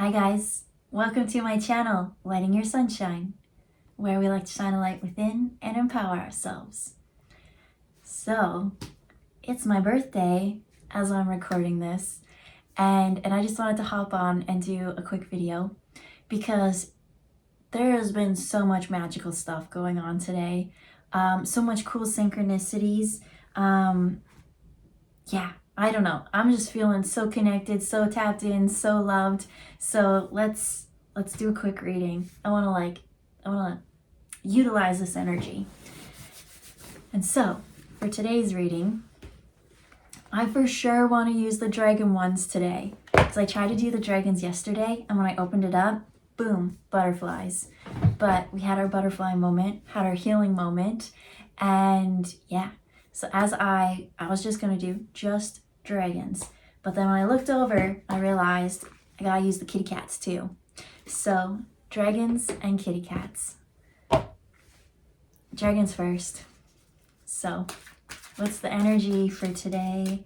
Hi guys, welcome to my channel, Lighting Your Sunshine, where we like to shine a light within and empower ourselves. So, it's my birthday as I'm recording this, and I just wanted to hop on and do a quick video because there has been so much magical stuff going on today, so much cool synchronicities. Yeah, I don't know. I'm just feeling so connected, so tapped in, so loved. So let's do a quick reading. I want to utilize this energy. And so, for today's reading, I for sure want to use the dragon ones today. Because I tried to do the dragons yesterday, and when I opened it up, boom, butterflies. But we had our butterfly moment, had our healing moment, and yeah. So as I was just going to do just dragons. But then when I looked over, I realized I gotta use the kitty cats too. So dragons and kitty cats. Dragons first. So what's the energy for today?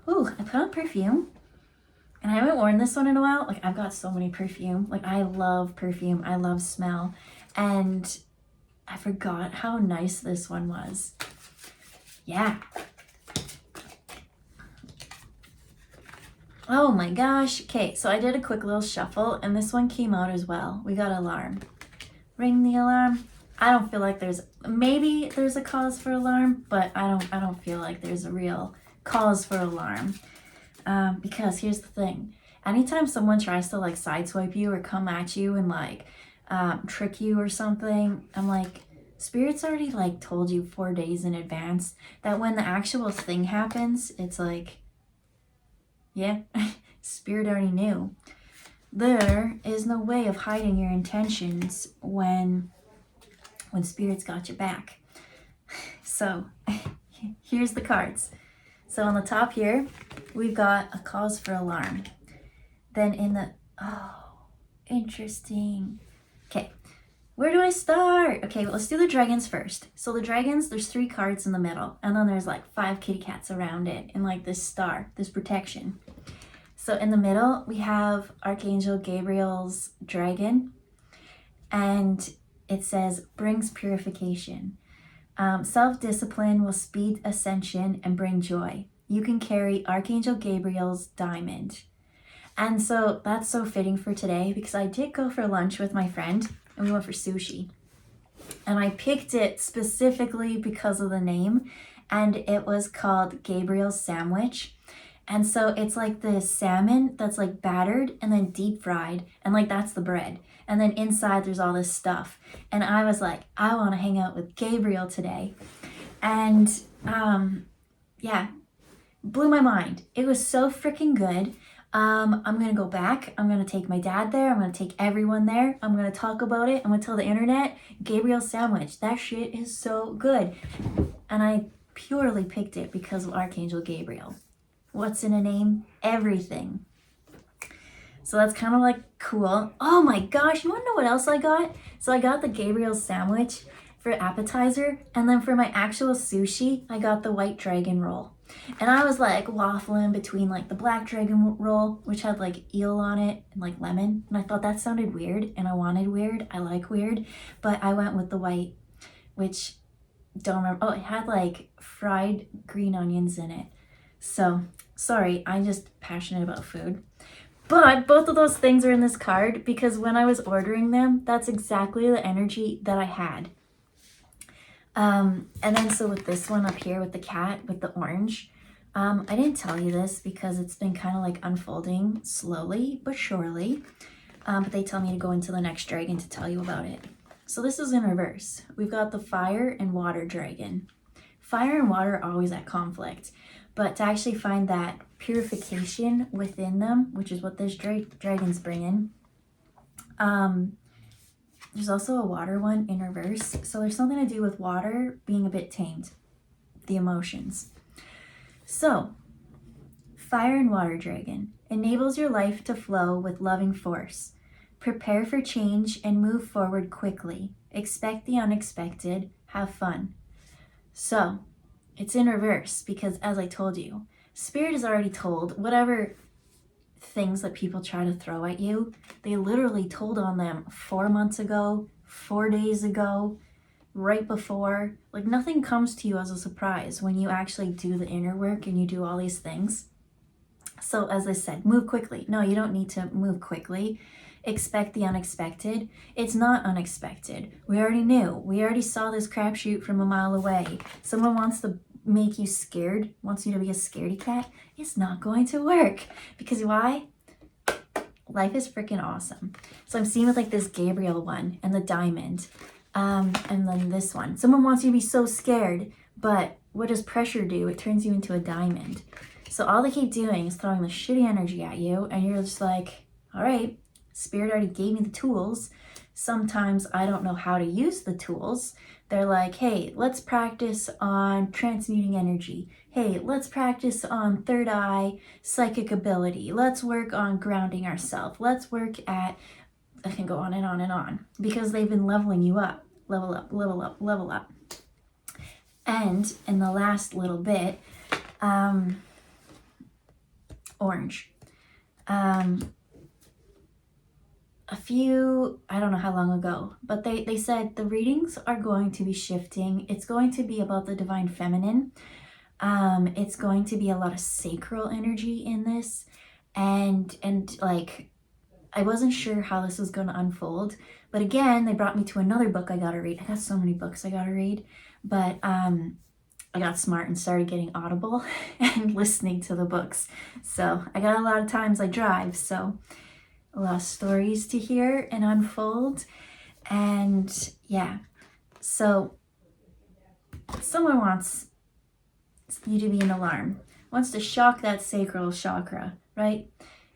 Ooh, I put on perfume. And I haven't worn this one in a while. Like, I've got so many perfume. Like, I love perfume. I love smell. And I forgot how nice this one was. Yeah. Oh my gosh. Okay, so I did a quick little shuffle, and this one came out as well. We got alarm. Ring the alarm. I don't feel like maybe there's a cause for alarm, but I don't feel like there's a real cause for alarm. Because here's the thing, anytime someone tries to like sideswipe you or come at you and like trick you or something, I'm like, Spirit's already like told you 4 days in advance that when the actual thing happens, it's like, yeah, Spirit already knew. There is no way of hiding your intentions when Spirit's got your back. So here's the cards. So on the top here, we've got a cause for alarm. Then in the, oh, interesting. Okay, where do I start? Okay, well, let's do the dragons first. So the dragons, there's 3 cards in the middle, and then there's like 5 kitty cats around it, and like this star, this protection. So in the middle, we have Archangel Gabriel's dragon, and it says, brings purification. Self-discipline will speed ascension and bring joy. You can carry Archangel Gabriel's diamond. And so that's so fitting for today because I did go for lunch with my friend and we went for sushi. And I picked it specifically because of the name, and it was called Gabriel's Sandwich. And so it's like the salmon that's like battered and then deep fried, and like that's the bread. And then inside there's all this stuff. And I was like, I want to hang out with Gabriel today. And yeah, blew my mind. It was so freaking good. I'm going to go back. I'm going to take my dad there. I'm going to take everyone there. I'm going to talk about it. I'm going to tell the internet, Gabriel's Sandwich. That shit is so good. And I purely picked it because of Archangel Gabriel. What's in a name? Everything. So that's kind of like cool. Oh my gosh, you want to know what else I got? So I got the Gabriel sandwich for appetizer, and then for my actual sushi, I got the white dragon roll. And I was like waffling between like the black dragon roll, which had like eel on it and like lemon, and I thought that sounded weird, and I wanted weird. I like weird, but I went with the white, which don't remember. Oh, it had like fried green onions in it. So, sorry, I'm just passionate about food. But both of those things are in this card because when I was ordering them, that's exactly the energy that I had. And then so with this one up here with the cat, with the orange, I didn't tell you this because it's been kind of like unfolding slowly but surely. But they tell me to go into the next dragon to tell you about it. So this is in reverse. We've got the fire and water dragon. Fire and water are always at conflict. But to actually find that purification within them, which is what this dragon's bringing, there's also a water one in reverse. So there's something to do with water being a bit tamed, the emotions. So, fire and water dragon enables your life to flow with loving force. Prepare for change and move forward quickly. Expect the unexpected. have fun. So it's in reverse because, as I told you, Spirit is already told whatever things that people try to throw at you, they literally told on them 4 months ago, 4 days ago, right before. Like, nothing comes to you as a surprise when you actually do the inner work and you do all these things. So as I said, move quickly. No, you don't need to move quickly. Expect the unexpected. It's not unexpected. We already knew. We already saw this crapshoot from a mile away. Someone wants to make you scared, wants you to be a scaredy cat. It's not going to work. Because why? Life is freaking awesome. So I'm seeing with like this Gabriel one and the diamond. And then this one. Someone wants you to be so scared, but what does pressure do? It turns you into a diamond. So all they keep doing is throwing the shitty energy at you, and you're just like, all right, Spirit already gave me the tools. Sometimes I don't know how to use the tools. They're like, hey, let's practice on transmuting energy. Hey, let's practice on third eye psychic ability. Let's work on grounding ourselves. Let's work at, I can go on and on and on, because they've been leveling you up. Level up, level up, level up. And in the last little bit, orange. A few, I don't know how long ago, but they said the readings are going to be shifting. It's going to be about the divine feminine. It's going to be a lot of sacral energy in this. And like, I wasn't sure how this was going to unfold. But again, they brought me to another book I got to read. I got so many books I got to read. But I got smart and started getting Audible and listening to the books. So I got a lot of times I drive, so a lot of stories to hear and unfold. And yeah, so someone wants you to be an alarm, wants to shock that sacral chakra, right?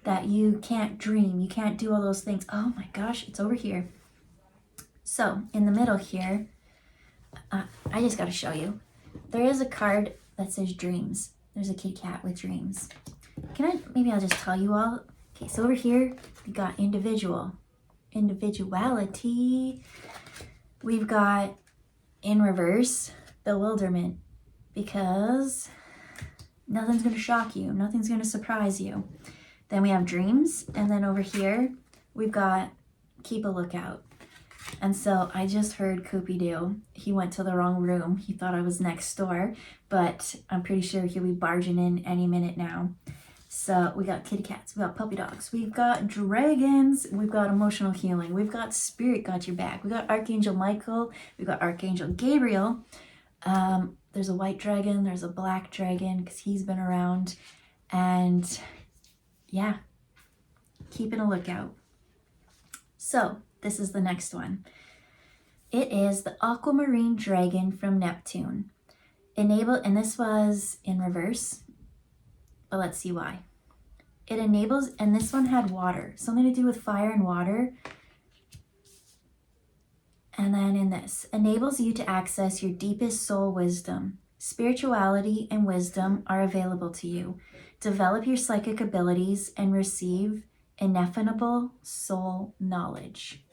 That you can't dream, you can't do all those things. Oh my gosh, it's over here. So in the middle here, I just got to show you. There is a card that says dreams. There's a kitty cat with dreams. Maybe I'll just tell you all. Okay, so over here, we got individuality. We've got in reverse, bewilderment, because nothing's going to shock you. Nothing's going to surprise you. Then we have dreams. And then over here, we've got keep a lookout. And so I just heard Koopy Doo. He went to the wrong room. He thought I was next door, but I'm pretty sure he'll be barging in any minute now. So we got kitty cats, we got puppy dogs, we've got dragons, we've got emotional healing, we've got Spirit got your back, we got Archangel Michael, we've got Archangel Gabriel. There's a white dragon, there's a black dragon because he's been around. And yeah, keeping a lookout. So this is the next one. It is the aquamarine dragon from Neptune. And this was in reverse, but let's see why. It enables, and this one had water, something to do with fire and water. And then in this, enables you to access your deepest soul wisdom. Spirituality and wisdom are available to you. Develop your psychic abilities and receive ineffable soul knowledge.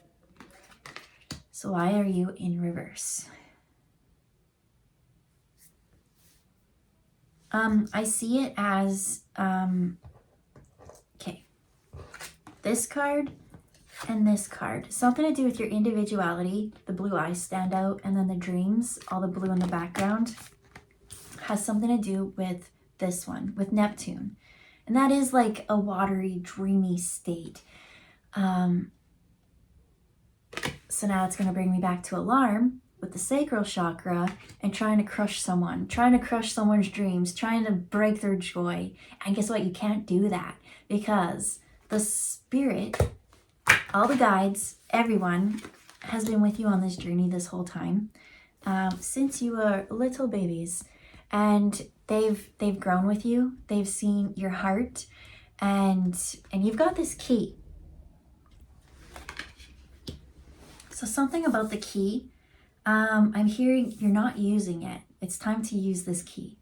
So why are you in reverse? I see it as, okay, this card and this card. Something to do with your individuality. The blue eyes stand out, and then the dreams, all the blue in the background, has something to do with this one, with Neptune. And that is like a watery, dreamy state. So now it's going to bring me back to alarm with the sacral chakra and trying to crush someone's dreams, trying to break their joy. And guess what? You can't do that because the Spirit, all the guides, everyone has been with you on this journey this whole time, since you were little babies. And they've grown with you. They've seen your heart, and you've got this key. So something about the key, I'm hearing you're not using it. It's time to use this key.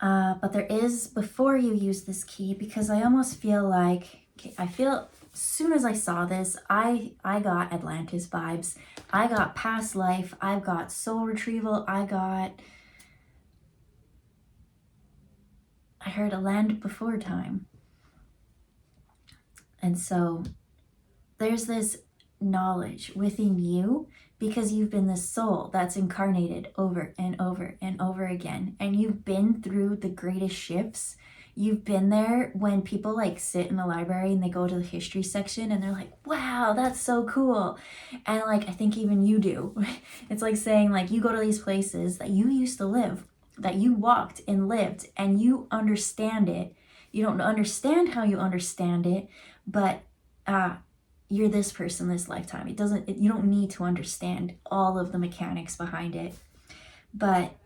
But there is, before you use this key, because I almost feel like, okay, I feel soon as I saw this, I got Atlantis vibes. I got past life. I got soul retrieval. I heard a land before time. And so there's this knowledge within you because you've been the soul that's incarnated over and over and over again. And you've been through the greatest shifts. You've been there when people like sit in the library and they go to the history section and they're like, wow, that's so cool. And like, I think even you do. It's like saying like you go to these places that you used to live, that you walked and lived, and you understand it. You don't understand how you understand it, but you're this person this lifetime. You don't need to understand all of the mechanics behind it. But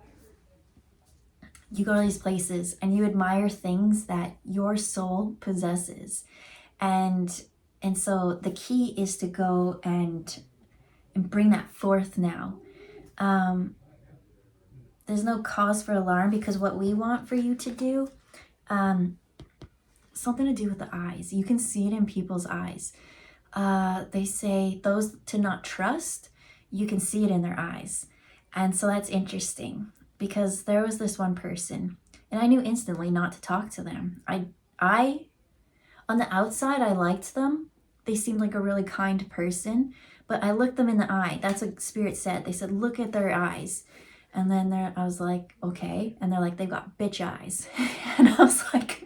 you go to these places and you admire things that your soul possesses. And so the key is to go and bring that forth now. There's no cause for alarm, because what we want for you to do, something to do with the eyes. You can see it in people's eyes. They say those to not trust, you can see it in their eyes. And so that's interesting, because there was this one person and I knew instantly not to talk to them. I on the outside, I liked them. They seemed like a really kind person, but I looked them in the eye. That's what Spirit said. They said, look at their eyes. And then I was like, okay. And they're like, they've got bitch eyes. And I was like,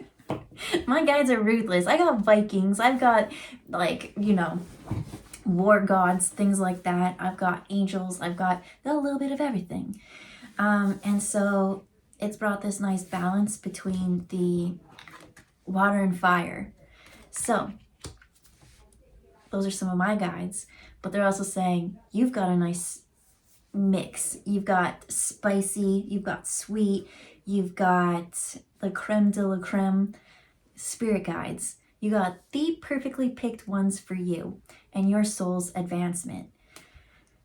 my guides are ruthless. I got Vikings. I've got like, war gods, things like that. I've got angels. I've got a little bit of everything. And so it's brought this nice balance between the water and fire. So those are some of my guides, but they're also saying you've got a nice mix. You've got spicy, you've got sweet, you've got the creme de la creme spirit guides. You got the perfectly picked ones for you and your soul's advancement.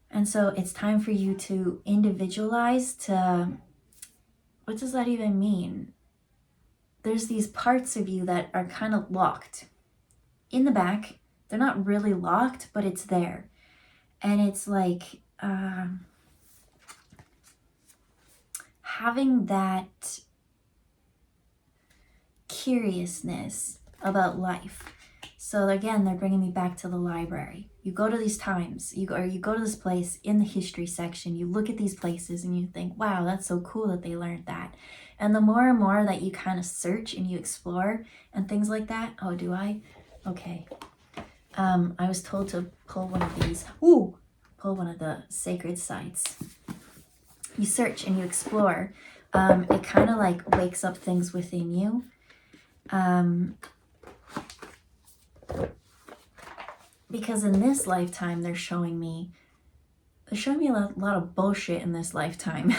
And so it's time for you to individualize to, what does that even mean? There's these parts of you that are kind of locked in the back. They're not really locked, but it's there. And it's like having that curiousness about life. So again, they're bringing me back to the library. You go to these times, you go to this place in the history section, you look at these places and you think, wow, that's so cool that they learned that. And the more and more that you kind of search and you explore and things like that, oh, do I? Okay. I was told to pull one of these. Pull one of the sacred sites. You search and you explore. It kind of like wakes up things within you. Because in this lifetime, they're showing me a lot of bullshit in this lifetime.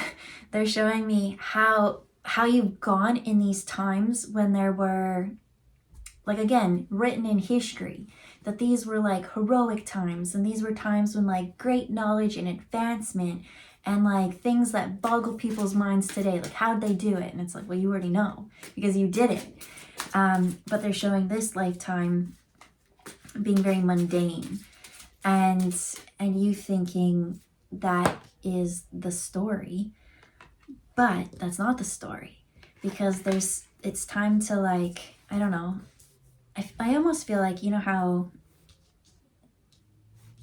They're showing me how you've gone in these times when there were, like, again, written in history, that these were like heroic times, and these were times when like great knowledge and advancement and like things that boggle people's minds today, like how'd they do it? And it's like, well, you already know because you did it. But they're showing this lifetime being very mundane, and you thinking that is the story, but that's not the story, because it's time to, like, I don't know, I almost feel like, you know how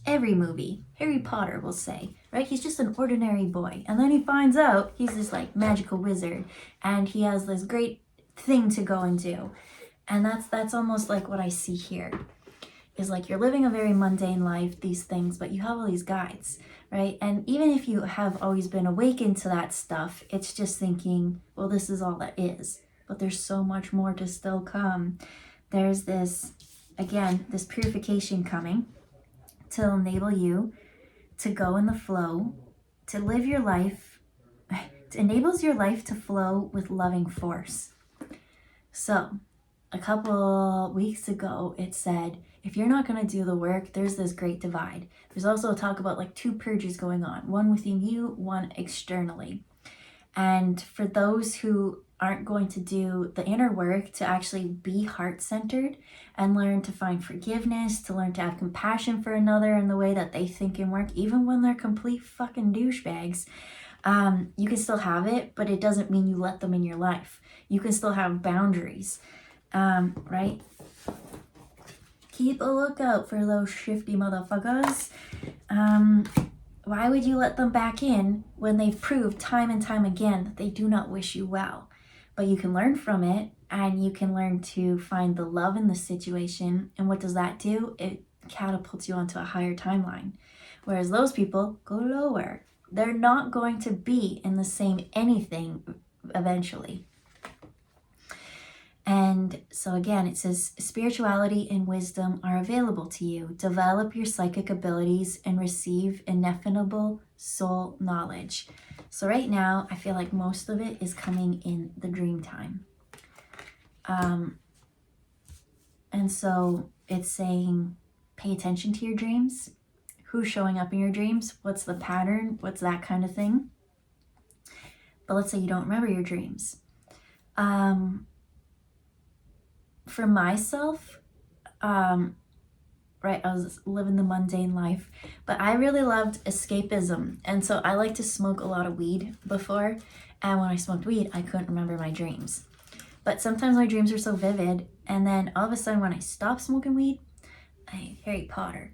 every movie, Harry Potter will say, right, he's just an ordinary boy, and then he finds out he's this like magical wizard and he has this great thing to go and do. And that's almost like what I see here, is like you're living a very mundane life, these things, but you have all these guides, right? And even if you have always been awakened to that stuff, it's just thinking, well, this is all that is. But there's so much more to still come. There's this, again, this purification coming to enable you to go in the flow, to live your life. It enables your life to flow with loving force. So a couple weeks ago, it said, if you're not going to do the work, there's this great divide. There's also a talk about like 2 purges going on, one within you, one externally. And for those who aren't going to do the inner work to actually be heart-centered and learn to find forgiveness, to learn to have compassion for another in the way that they think and work, even when they're complete fucking douchebags, you can still have it, but it doesn't mean you let them in your life. You can still have boundaries, right? Keep a lookout for those shifty motherfuckers. Why would you let them back in when they've proved time and time again that they do not wish you well? But you can learn from it, and you can learn to find the love in the situation. And what does that do? It catapults you onto a higher timeline. Whereas those people go lower. They're not going to be in the same anything eventually. And so again, it says spirituality and wisdom are available to you. Develop your psychic abilities and receive ineffable soul knowledge. So right now, I feel like most of it is coming in the dream time. And so it's saying, pay attention to your dreams. Who's showing up in your dreams? What's the pattern? What's that kind of thing? But let's say you don't remember your dreams. For myself, right, I was living the mundane life, but I really loved escapism. And so I like to smoke a lot of weed before. And when I smoked weed, I couldn't remember my dreams. But sometimes my dreams are so vivid. And then all of a sudden when I stopped smoking weed, Harry Potter,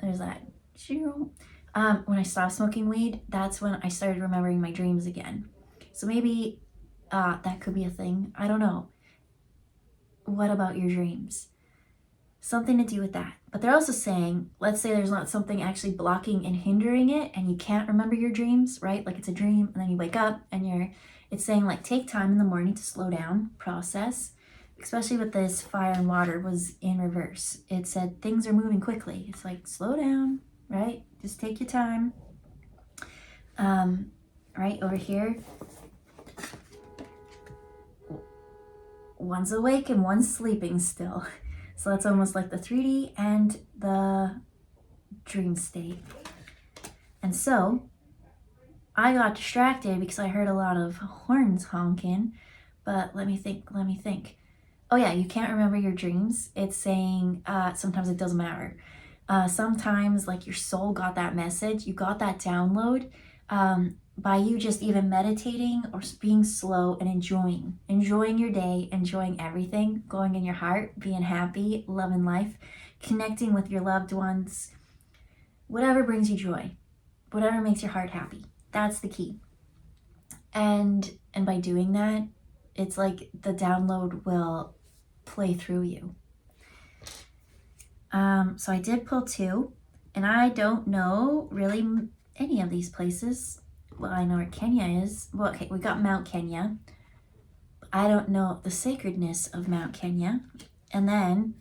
there's that. When I stopped smoking weed, that's when I started remembering my dreams again. So maybe that could be a thing. I don't know. What about your dreams? Something to do with that. But they're also saying, let's say there's not something actually blocking and hindering it, and you can't remember your dreams, right? Like it's a dream, and then you wake up, and it's saying like take time in the morning to slow down, process. Especially with this fire and water was in reverse. It said things are moving quickly. It's like slow down, right? Just take your time. Right over here, one's awake and one's sleeping still. So that's almost like the 3D and the dream state. And so I got distracted because I heard a lot of horns honking, but let me think. Oh yeah, you can't remember your dreams. It's saying sometimes it doesn't matter. Sometimes like your soul got that message, you got that download, by you just even meditating or being slow and enjoying your day, enjoying everything, going in your heart, being happy, loving life, connecting with your loved ones, whatever brings you joy, whatever makes your heart happy. That's the key. And by doing that, it's like the download will play through you. So I did pull 2, and I don't know really any of these places. Well, I know where Kenya is. Well, okay, we got Mount Kenya. I don't know the sacredness of Mount Kenya. And then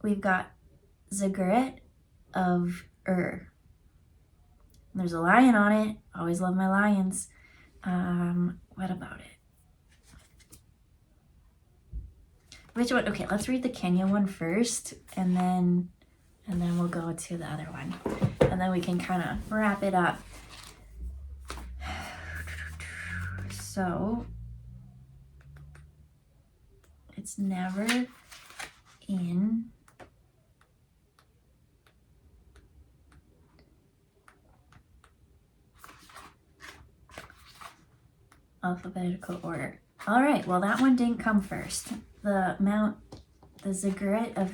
we've got Ziggurat of Ur. There's a lion on it. Always love my lions. What about it? Which one? Okay, let's read the Kenya one first, and then we'll go to the other one. And then we can kind of wrap it up. So, it's never in alphabetical order. All right, well, that one didn't come first. The Ziggurat of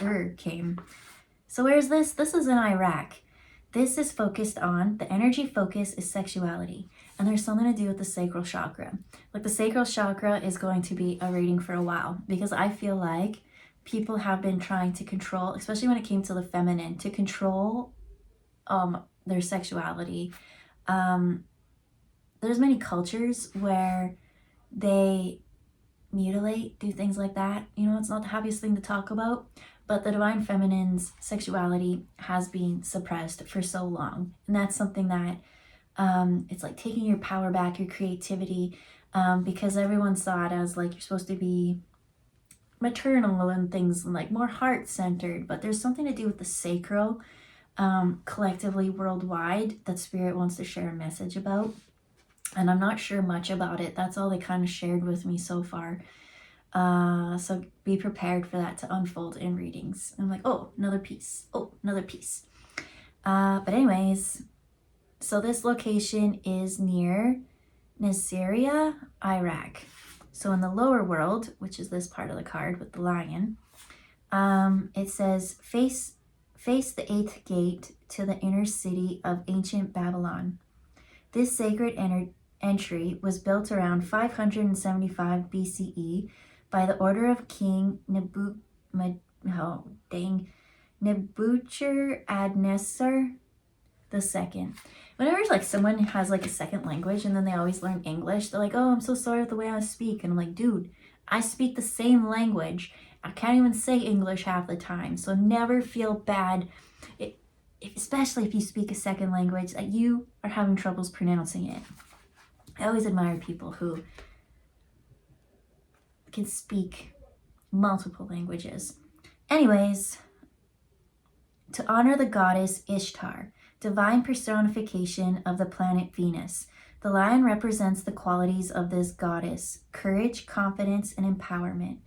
Ur came. So where's this? This is in Iraq. This is focused on, the energy focus is sexuality. And there's something to do with the sacral chakra. Like the sacral chakra is going to be a reading for a while, because I feel like people have been trying to control, especially when it came to the feminine, to control their sexuality. There's many cultures where they mutilate, do things like that. You know, it's not the happiest thing to talk about, but the divine feminine's sexuality has been suppressed for so long. And that's something that it's like taking your power back, your creativity, because everyone saw it as like you're supposed to be maternal and things like more heart-centered, but there's something to do with the sacral collectively worldwide that spirit wants to share a message about. And I'm not sure much about it. That's all they kind of shared with me so far. So be prepared for that to unfold in readings. I'm like, oh, another piece. Oh, another piece. But anyways, so this location is near Nasiriyah, Iraq. So in the lower world, which is this part of the card with the lion, it says, face the 8th gate to the inner city of ancient Babylon. This sacred entry was built around 575 BCE by the order of King Nebuchadnezzar II. Whenever like someone has like a second language and then they always learn English, they're like, oh, I'm so sorry for the way I speak. And I'm like, dude, I speak the same language. I can't even say English half the time. So never feel bad, especially if you speak a second language, that you are having troubles pronouncing it. I always admire people who can speak multiple languages. Anyways, to honor the goddess Ishtar, divine personification of the planet Venus. The lion represents the qualities of this goddess: courage, confidence, and empowerment.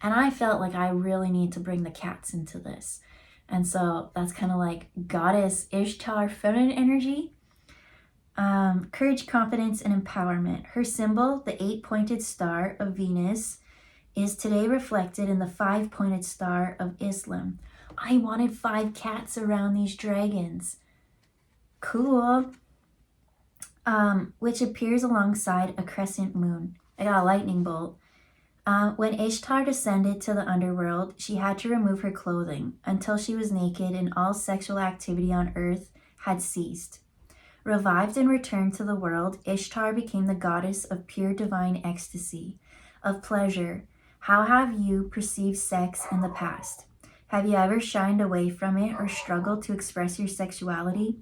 And I felt like I really need to bring the cats into this. And so that's kind of like goddess Ishtar feminine energy. Courage, confidence, and empowerment. Her symbol, the 8-pointed star of Venus, is today reflected in the 5-pointed star of Islam. I wanted 5 cats around these dragons. Cool. Which appears alongside a crescent moon. I got a lightning bolt. When Ishtar descended to the underworld, she had to remove her clothing until she was naked and all sexual activity on earth had ceased. Revived and returned to the world, Ishtar became the goddess of pure divine ecstasy, of pleasure. How have you perceived sex in the past? Have you ever shied away from it or struggled to express your sexuality?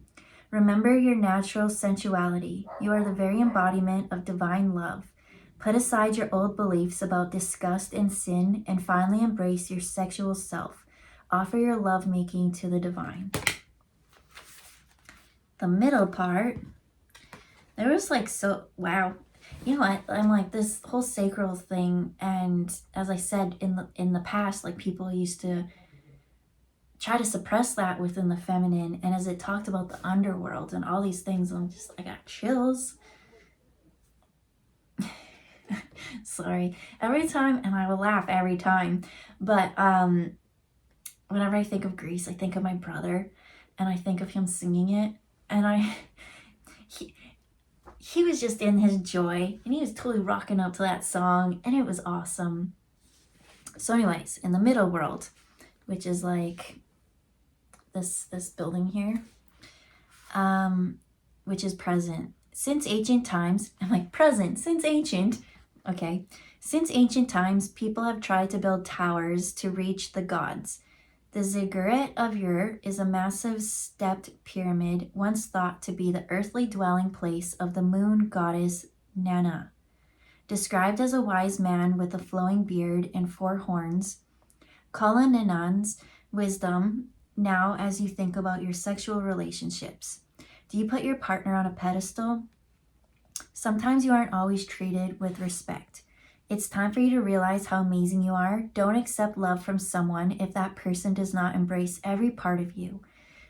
Remember your natural sensuality. You are the very embodiment of divine love. Put aside your old beliefs about disgust and sin and finally embrace your sexual self. Offer your lovemaking to the divine. The middle part, there was like so, wow. You know what, I'm like this whole sacral thing, and as I said in the past, like people used to try to suppress that within the feminine, and as it talked about the underworld and all these things, I got chills. Sorry, every time, and I will laugh every time, but whenever I think of Greece, I think of my brother, and I think of him singing it, and he was just in his joy, and he was totally rocking up to that song, and it was awesome. So anyways, in the middle world, which is like this building here, which is present. Since ancient times, I'm like, present, since ancient, okay. Since ancient times, people have tried to build towers to reach the gods. The ziggurat of Ur is a massive stepped pyramid once thought to be the earthly dwelling place of the moon goddess Nana. Described as a wise man with a flowing beard and 4 horns, Kala Nanan's wisdom now as you think about your sexual relationships. Do you put your partner on a pedestal? Sometimes you aren't always treated with respect. It's time for you to realize how amazing you are. Don't accept love from someone if that person does not embrace every part of you.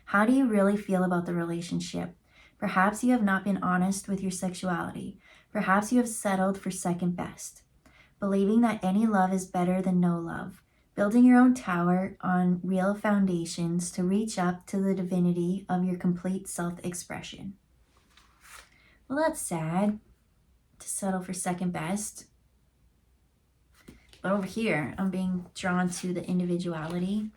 How do you really feel about the relationship? Perhaps you have not been honest with your sexuality. Perhaps you have settled for second best, believing that any love is better than no love. Building your own tower on real foundations to reach up to the divinity of your complete self-expression. Well, that's sad to settle for second best. But over here, I'm being drawn to the individuality.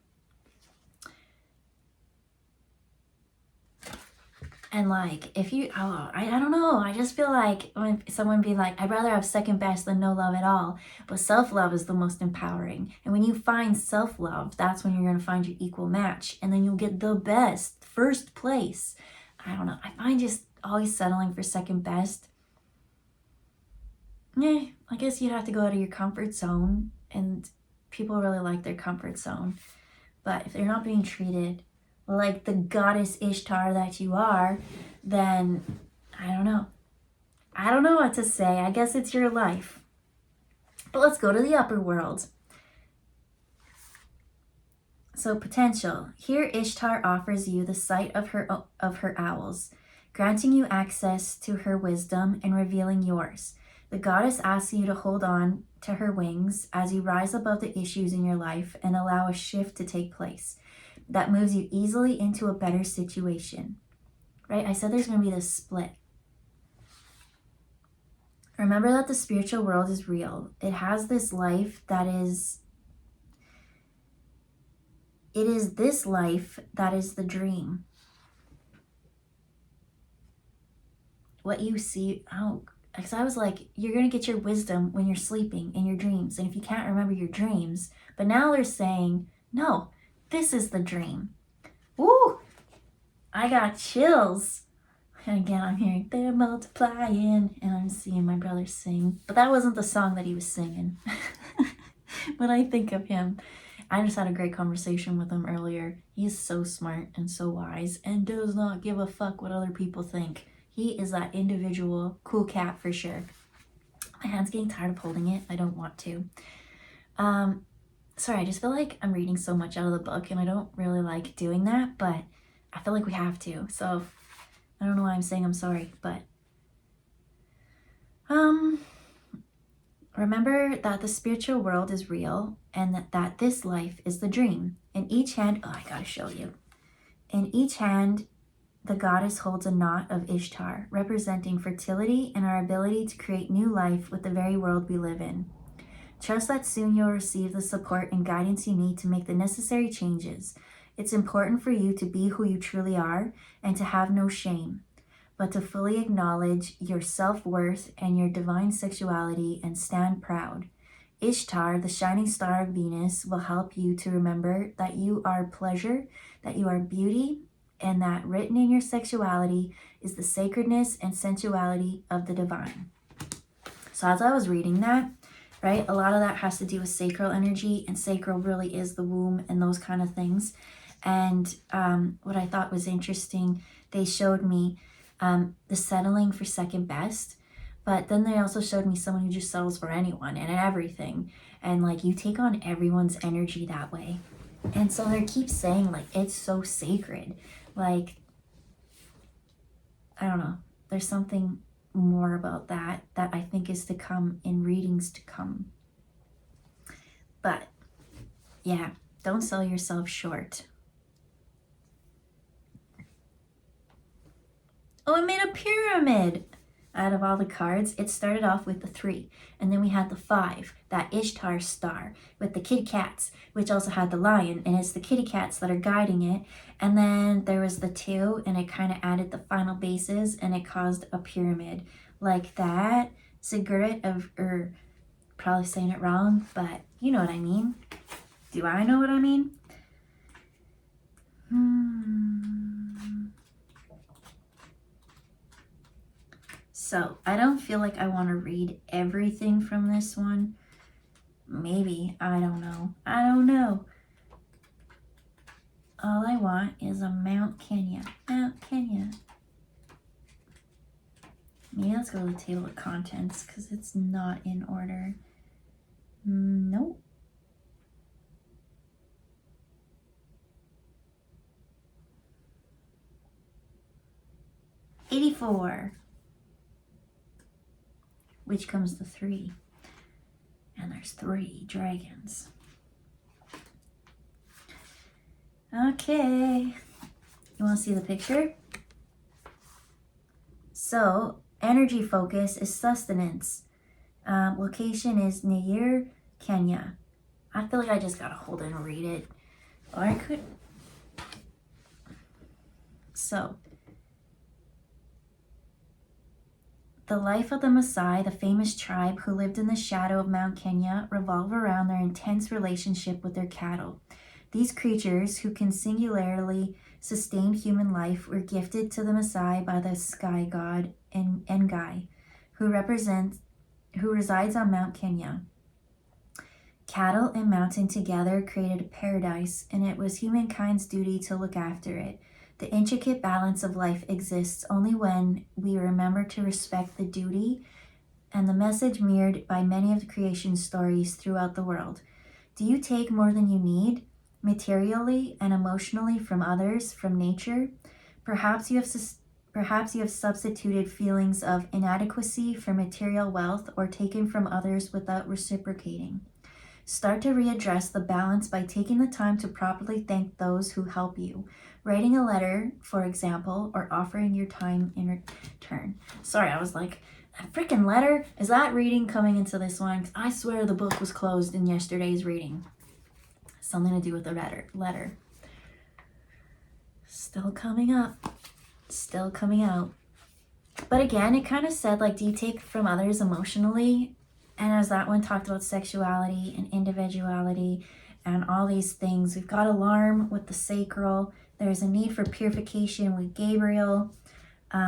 And like, if you, I don't know, I just feel like when someone be like, I'd rather have second best than no love at all. But self-love is the most empowering. And when you find self-love, that's when you're going to find your equal match. And then you'll get the best, first place. I don't know. I find just always settling for second best. I guess you'd have to go out of your comfort zone. And people really like their comfort zone. But if they're not being treated like the goddess Ishtar that you are, then I don't know. I don't know what to say. I guess it's your life. But let's go to the upper world. So potential. Here Ishtar offers you the sight of her owls, granting you access to her wisdom and revealing yours. The goddess asks you to hold on to her wings as you rise above the issues in your life and allow a shift to take place that moves you easily into a better situation. Right? I said there's going to be this split. Remember that the spiritual world is real. It has this life that is... It is this life that is the dream. What you see... Oh, because I was like, you're going to get your wisdom when you're sleeping in your dreams. And if you can't remember your dreams... But now they're saying, no, this is the dream. Woo! I got chills. And again, I'm hearing, they're multiplying. And I'm seeing my brother sing. But that wasn't the song that he was singing. When I think of him, I just had a great conversation with him earlier. He's so smart and so wise and does not give a fuck what other people think. He is that individual cool cat for sure. My hand's getting tired of holding it. I don't want to. Sorry, I just feel like I'm reading so much out of the book and I don't really like doing that, but I feel like we have to. So I don't know why I'm saying I'm sorry, but remember that the spiritual world is real and that this life is the dream. In each hand, oh, I gotta show you. In each hand, the goddess holds a knot of Ishtar, representing fertility and our ability to create new life with the very world we live in. Trust that soon you'll receive the support and guidance you need to make the necessary changes. It's important for you to be who you truly are and to have no shame, but to fully acknowledge your self-worth and your divine sexuality and stand proud. Ishtar, the shining star of Venus, will help you to remember that you are pleasure, that you are beauty, and that written in your sexuality is the sacredness and sensuality of the divine. So as I was reading that, right, a lot of that has to do with sacral energy, and sacral really is the womb and those kind of things. And what I thought was interesting, they showed me the settling for second best, but then they also showed me someone who just settles for anyone and everything, and like you take on everyone's energy that way. And so they keep saying like it's so sacred, like I don't know, there's something more about that I think is to come in readings to come. But yeah, don't sell yourself short. Oh, it made a pyramid out of all the cards. It started off with the 3, and then we had the 5, that Ishtar star with the kitty cats, which also had the lion, and it's the kitty cats that are guiding it. And then there was the 2, and it kind of added the final bases, and it caused a pyramid like that. Ziggurat of, probably saying it wrong, but you know what I mean. Do I know what I mean? So I don't feel like I want to read everything from this one. Maybe, I don't know. I don't know. All I want is a Mount Kenya. Mount Kenya. Maybe let's go to the table of contents because it's not in order. Nope. $84. Which comes the 3. And there's 3 dragons. Okay. You want to see the picture? So, energy focus is sustenance. Location is Nair, Kenya. I feel like I just gotta hold it and read it. Or I could. So, the life of the Maasai, the famous tribe who lived in the shadow of Mount Kenya, revolve around their intense relationship with their cattle. These creatures, who can singularly sustain human life, were gifted to the Maasai by the sky god Engai, who resides on Mount Kenya. Cattle and mountain together created a paradise, and it was humankind's duty to look after it. The intricate balance of life exists only when we remember to respect the duty and the message mirrored by many of the creation stories throughout the world. Do you take more than you need, materially and emotionally, from others, from nature? Perhaps you have substituted feelings of inadequacy for material wealth, or taken from others without reciprocating. Start to readdress the balance by taking the time to properly thank those who help you. Writing a letter, for example, or offering your time in return. Sorry, I was like, a freaking letter? Is that reading coming into this one? 'Cause I swear the book was closed in yesterday's reading. Something to do with the letter. Still coming up. Still coming out. But again, it kind of said, like, do you take from others emotionally? And as that one talked about sexuality and individuality and all these things, we've got alarm with the sacral. There's a need for purification with Gabriel.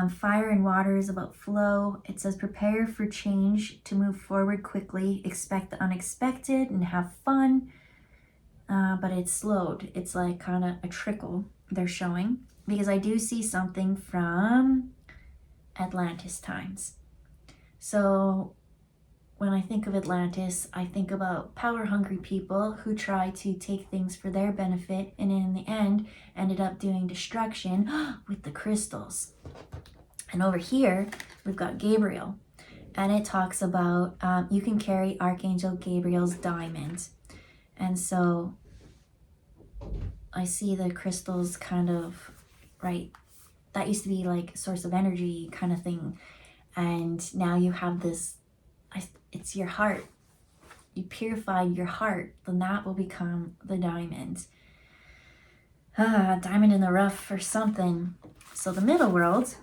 Fire and water is about flow. It says prepare for change, to move forward quickly, expect the unexpected and have fun. But it's slowed. It's like kind of a trickle they're showing, because I do see something from Atlantis times. So when I think of Atlantis, I think about power-hungry people who try to take things for their benefit, and in the end ended up doing destruction with the crystals. And over here, we've got Gabriel. And it talks about you can carry Archangel Gabriel's diamond. And so I see the crystals kind of, right, that used to be like a source of energy kind of thing. And now you have this, it's your heart. You purified your heart, then that will become the diamond. Diamond in the rough or something. So the middle world,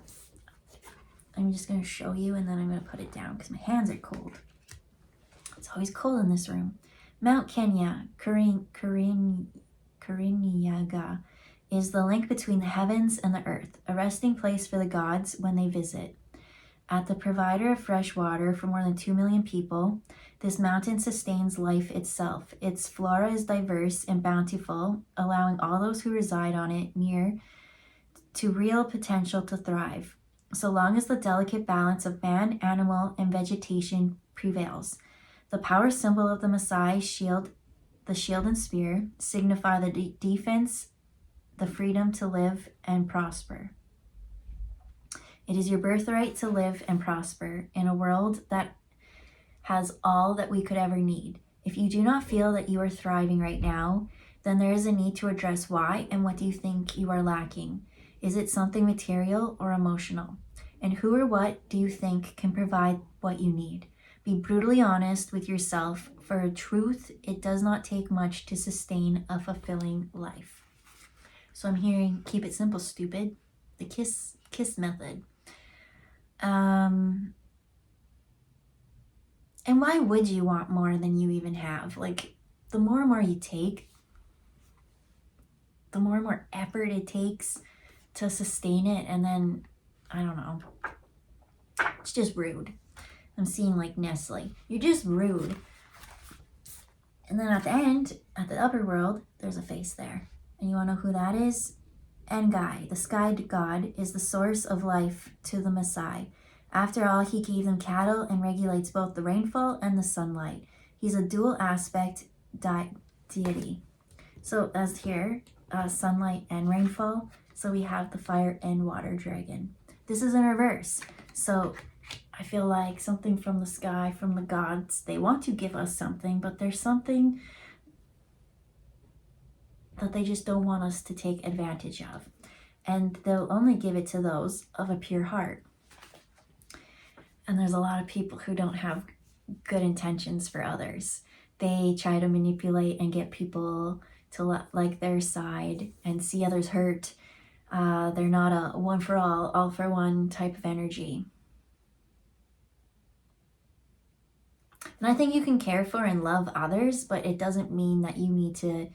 I'm just going to show you, and then I'm going to put it down because my hands are cold. It's always cold in this room. Mount Kenya, Kirinyaga, is the link between the heavens and the earth, a resting place for the gods when they visit. At the provider of fresh water for more than 2 million people, this mountain sustains life itself. Its flora is diverse and bountiful, allowing all those who reside on it near to real potential to thrive, so long as the delicate balance of man, animal, and vegetation prevails. The power symbol of the Messiah's shield, the shield and spear, signify the defense, the freedom to live and prosper. It is your birthright to live and prosper in a world that has all that we could ever need. If you do not feel that you are thriving right now, then there is a need to address why and what do you think you are lacking. Is it something material or emotional? And who or what do you think can provide what you need? Be brutally honest with yourself. For a truth, it does not take much to sustain a fulfilling life. So I'm hearing, keep it simple, stupid. The kiss method. And why would you want more than you even have? Like, the more and more you take, the more and more effort it takes to sustain it. And then, I don't know, it's just rude. I'm seeing like Nestle. You're just rude. And then at the end, at the upper world, there's a face there. And you want to know who that is? Engai, the sky god, is the source of life to the Messiah. After all, he gave them cattle and regulates both the rainfall and the sunlight. He's a dual aspect deity. So as here, sunlight and rainfall. So we have the fire and water dragon. This is in reverse. So I feel like something from the sky, from the gods, they want to give us something, but there's something that they just don't want us to take advantage of. And they'll only give it to those of a pure heart. And there's a lot of people who don't have good intentions for others. They try to manipulate and get people to like their side and see others hurt. They're not a one for all for one type of energy. And I think you can care for and love others, but it doesn't mean that you need to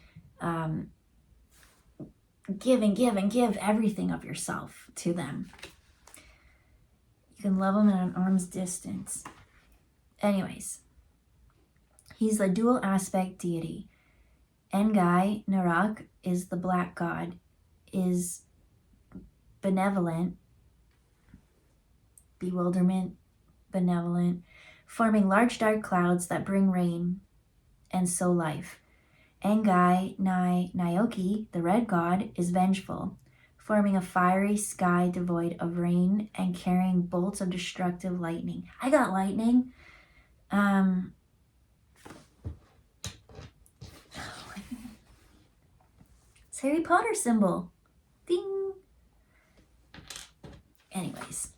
give everything of yourself to them. You can love them at an arm's distance. Anyways, he's the dual aspect deity. Engai Narak is the black god, is benevolent, bewilderment, benevolent, forming large dark clouds that bring rain and sow life. Engai Nyoki, the red god, is vengeful, forming a fiery sky devoid of rain and carrying bolts of destructive lightning. I got lightning. It's Harry Potter symbol. Ding. Anyways.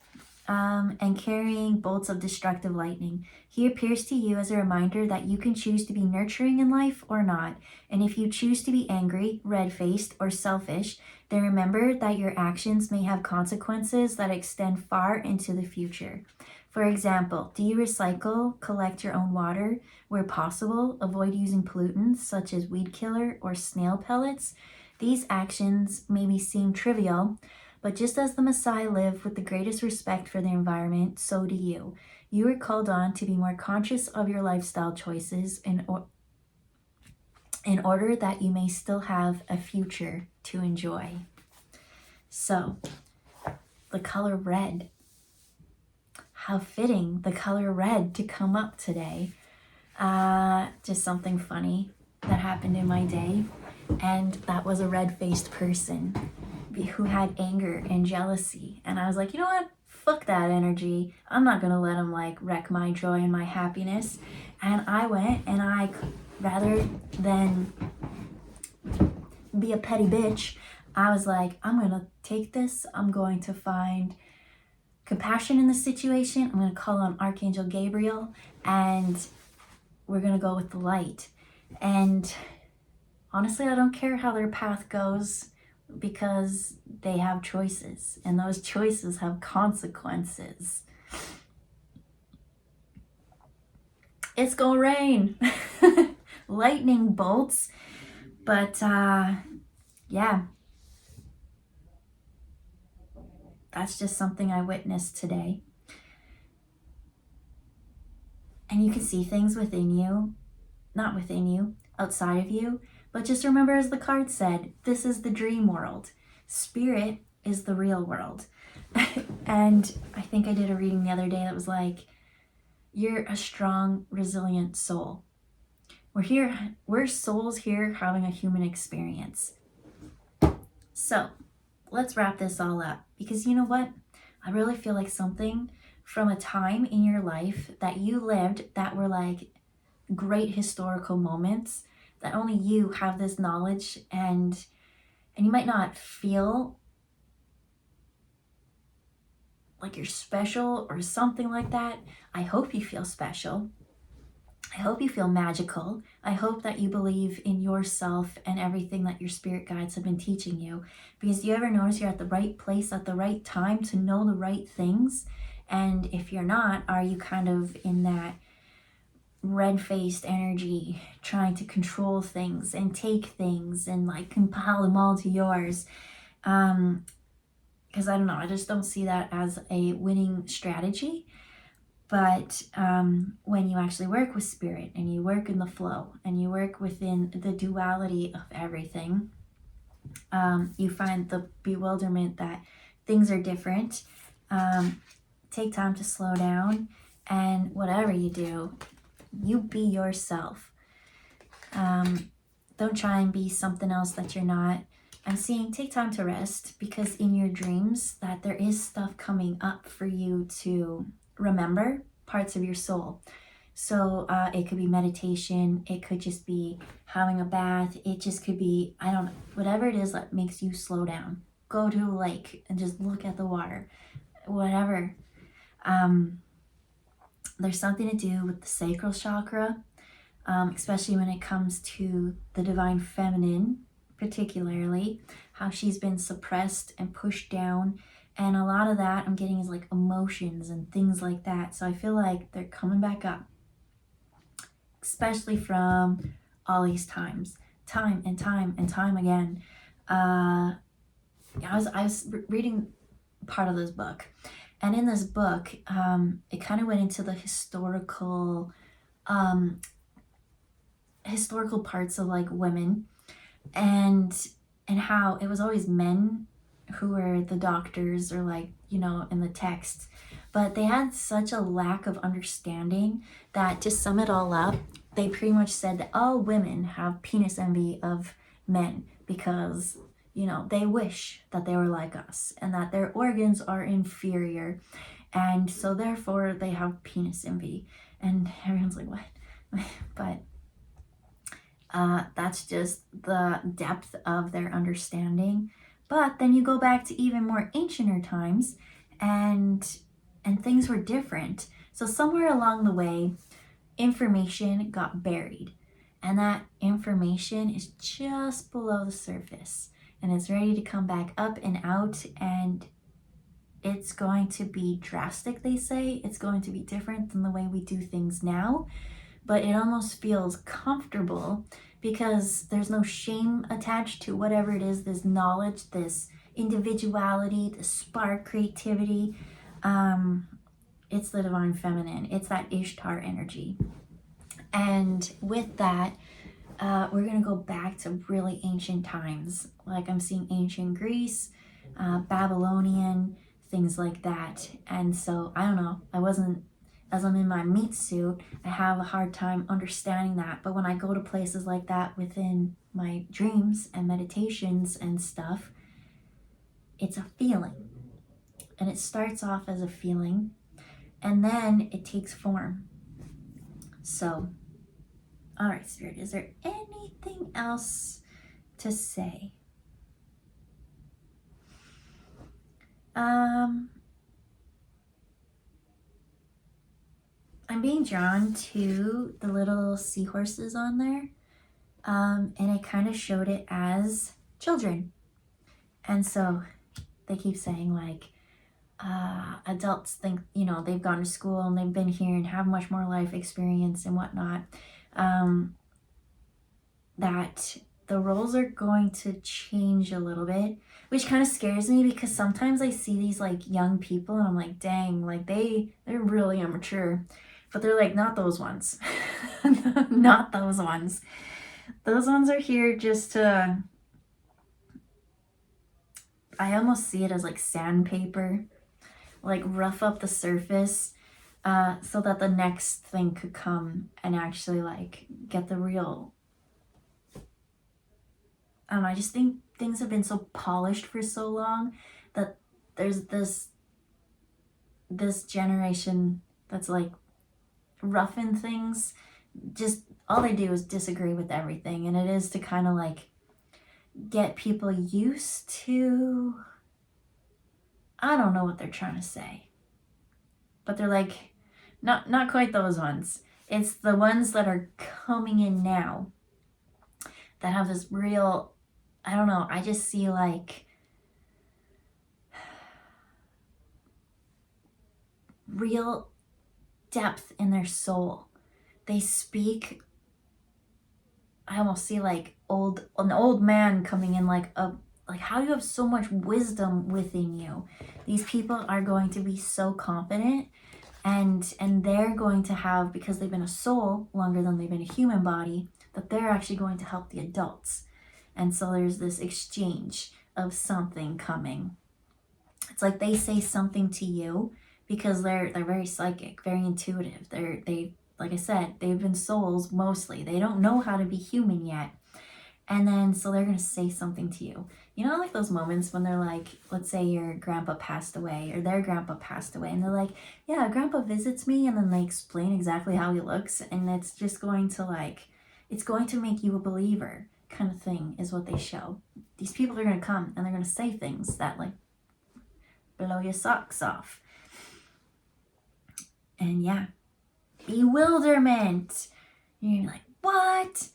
And carrying bolts of destructive lightning. He appears to you as a reminder that you can choose to be nurturing in life or not. And if you choose to be angry, red-faced, or selfish, then remember that your actions may have consequences that extend far into the future. For example, do you recycle, collect your own water? Where possible, avoid using pollutants such as weed killer or snail pellets. These actions maybe seem trivial, but just as the Messiah lived with the greatest respect for the environment, so do you. You are called on to be more conscious of your lifestyle choices in order that you may still have a future to enjoy. So, the color red. How fitting, the color red, to come up today. Just something funny that happened in my day, and that was a red-faced person who had anger and jealousy. And I was like, you know what? Fuck that energy. I'm not gonna let him like wreck my joy and my happiness. And I went and I, rather than be a petty bitch, I was like, I'm gonna take this. I'm going to find compassion in the situation. I'm gonna call on Archangel Gabriel and we're gonna go with the light. And honestly, I don't care how their path goes, because they have choices, and those choices have consequences. It's gonna rain. Lightning bolts. But yeah, that's just something I witnessed today. And you can see things within you, not within you, outside of you. But just remember, as the card said, this is the dream world. Spirit is the real world. And I think I did a reading the other day that was like, you're a strong, resilient soul. We're souls here having a human experience. So let's wrap this all up, because you know what? I really feel like something from a time in your life that you lived that were like great historical moments, that only you have this knowledge, and you might not feel like you're special or something like that. I hope you feel special. I hope you feel magical. I hope that you believe in yourself and everything that your spirit guides have been teaching you. Because do you ever notice you're at the right place at the right time to know the right things? And if you're not, are you kind of in that red-faced energy, trying to control things and take things and like compile them all to yours? Because I don't know, I just don't see that as a winning strategy. But when you actually work with spirit and you work in the flow and you work within the duality of everything, you find the bewilderment that things are different. Take time to slow down, and whatever you do, you be yourself. Don't try and be something else that you're not. I'm seeing take time to rest, because in your dreams that there is stuff coming up for you to remember, parts of your soul. So it could be meditation, it could just be having a bath, it just could be, I don't know, whatever it is that makes you slow down. Go to a lake and just look at the water, whatever. There's something to do with the sacral chakra, especially when it comes to the divine feminine, particularly how she's been suppressed and pushed down. And a lot of that I'm getting is like emotions and things like that. So I feel like they're coming back up, especially from all these times, time and time and time again. I was reading part of this book, and in this book, it kind of went into the historical parts of like women, and how it was always men who are the doctors or like, you know, in the text. But they had such a lack of understanding that, to sum it all up, they pretty much said that all women have penis envy of men because, you know, they wish that they were like us and that their organs are inferior. And so therefore they have penis envy. And everyone's like, what? But that's just the depth of their understanding. But then you go back to even more ancienter times, and things were different. So somewhere along the way, information got buried, and that information is just below the surface, and it's ready to come back up and out, and it's going to be drastic. They say it's going to be different than the way we do things now, but it almost feels comfortable because there's no shame attached to whatever it is, this knowledge, this individuality, this spark, creativity. It's the divine feminine. It's that Ishtar energy. And with that, we're going to go back to really ancient times. Like I'm seeing ancient Greece, Babylonian, things like that. And so, I don't know, as I'm in my meat suit, I have a hard time understanding that. But when I go to places like that within my dreams and meditations and stuff, it's a feeling. And it starts off as a feeling, and then it takes form. So, all right, Spirit, is there anything else to say? I'm being drawn to the little seahorses on there, and it kind of showed it as children. And so they keep saying like, adults think, you know, they've gone to school and they've been here and have much more life experience and whatnot, that the roles are going to change a little bit, which kind of scares me because sometimes I see these like young people and I'm like, dang, like they're really immature. But they're like, not those ones. Not those ones. Those ones are here just to, I almost see it as like sandpaper, like rough up the surface, so that the next thing could come and actually like get the real. I just think things have been so polished for so long that there's this generation that's like roughing things. Just all they do is disagree with everything, and it is to kind of like get people used to, I don't know what they're trying to say, but they're like, not quite those ones. It's the ones that are coming in now that have this real, I don't know, I just see like real depth in their soul. They speak, I almost see like an old man coming in, like how do you have so much wisdom within you? These people are going to be so confident, and they're going to have, because they've been a soul longer than they've been a human body, that they're actually going to help the adults. And so there's this exchange of something coming. It's like they say something to you because they're very psychic, very intuitive. They like I said, they've been souls mostly. They don't know how to be human yet. And then so they're going to say something to you. You know, like those moments when they're like, let's say your grandpa passed away or their grandpa passed away, and they're like, yeah, grandpa visits me, and then they explain exactly how he looks, and it's just going to like, it's going to make you a believer kind of thing is what they show. These people are going to come and they're going to say things that like blow your socks off. And yeah, bewilderment. You're like, what?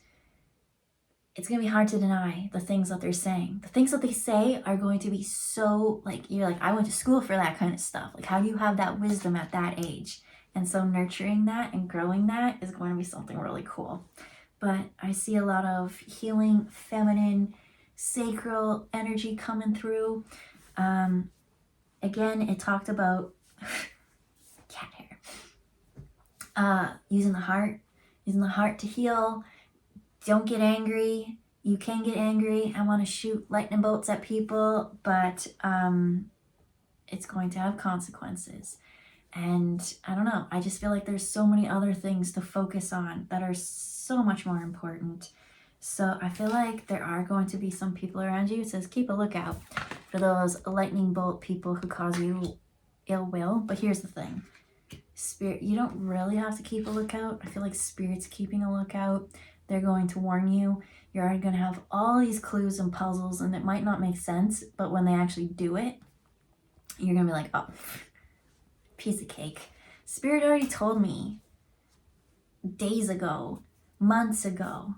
It's going to be hard to deny the things that they're saying. The things that they say are going to be so, like, you're like, I went to school for that kind of stuff. Like, how do you have that wisdom at that age? And so nurturing that and growing that is going to be something really cool. But I see a lot of healing, feminine, sacral energy coming through. Again, it talked about cat hair. Using the heart to heal. Don't get angry. You can get angry and want to shoot lightning bolts at people, but it's going to have consequences. And I don't know, I just feel like there's so many other things to focus on that are so much more important. So I feel like there are going to be some people around you. It says keep a lookout for those lightning bolt people who cause you ill will. But here's the thing. Spirit, you don't really have to keep a lookout. I feel like Spirit's keeping a lookout. They're going to warn you. You're already going to have all these clues and puzzles, and it might not make sense, but when they actually do it, you're going to be like, oh, piece of cake. Spirit already told me days ago, months ago,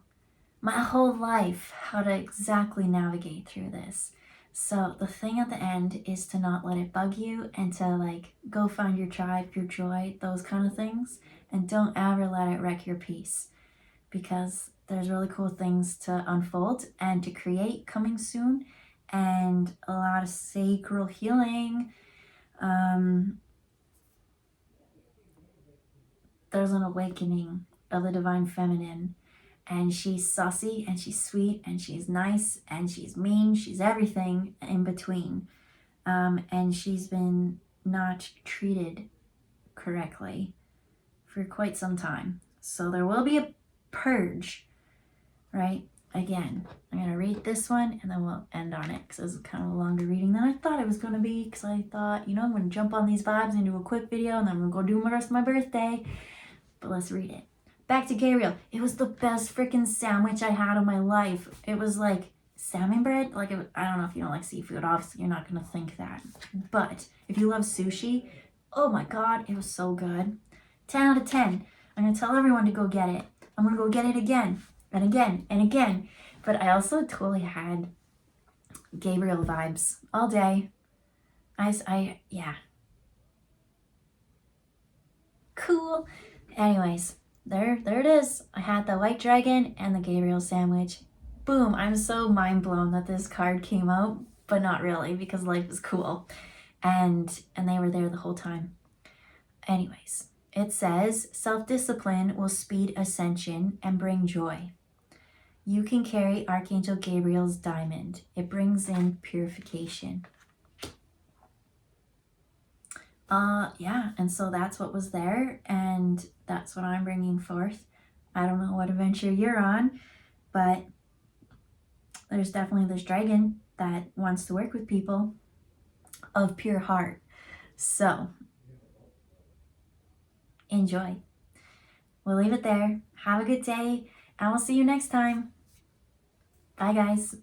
my whole life, how to exactly navigate through this. So the thing at the end is to not let it bug you and to like go find your tribe, your joy, those kind of things. And don't ever let it wreck your peace, because there's really cool things to unfold and to create coming soon, and a lot of sacral healing. There's an awakening of the divine feminine, and she's saucy and she's sweet and she's nice and she's mean. She's everything in between. And she's been not treated correctly for quite some time. So there will be a purge, right? Again, I'm going to read this one and then we'll end on it, because it's kind of a longer reading than I thought it was going to be, because I thought, I'm going to jump on these vibes and do a quick video and then I'm going to go do the rest of my birthday. But let's read it. Back to Gabriel. It was the best freaking sandwich I had in my life. It was like salmon bread. Like, I don't know if you don't like seafood. Obviously, you're not going to think that. But if you love sushi, oh my God, it was so good. 10 out of 10. I'm going to tell everyone to go get it. I'm going to go get it again and again and again. But I also totally had Gabriel vibes all day. Yeah. Cool. Anyways, there it is. I had the white dragon and the Gabriel sandwich. Boom. I'm so mind blown that this card came out, but not really, because life is cool. And they were there the whole time. Anyways, it says self-discipline will speed ascension and bring joy. You can carry Archangel Gabriel's diamond. It brings in purification. Yeah, and so that's what was there, and that's what I'm bringing forth. I don't know what adventure you're on, but there's definitely this dragon that wants to work with people of pure heart. So, enjoy. We'll leave it there. Have a good day, and we'll see you next time. Bye, guys.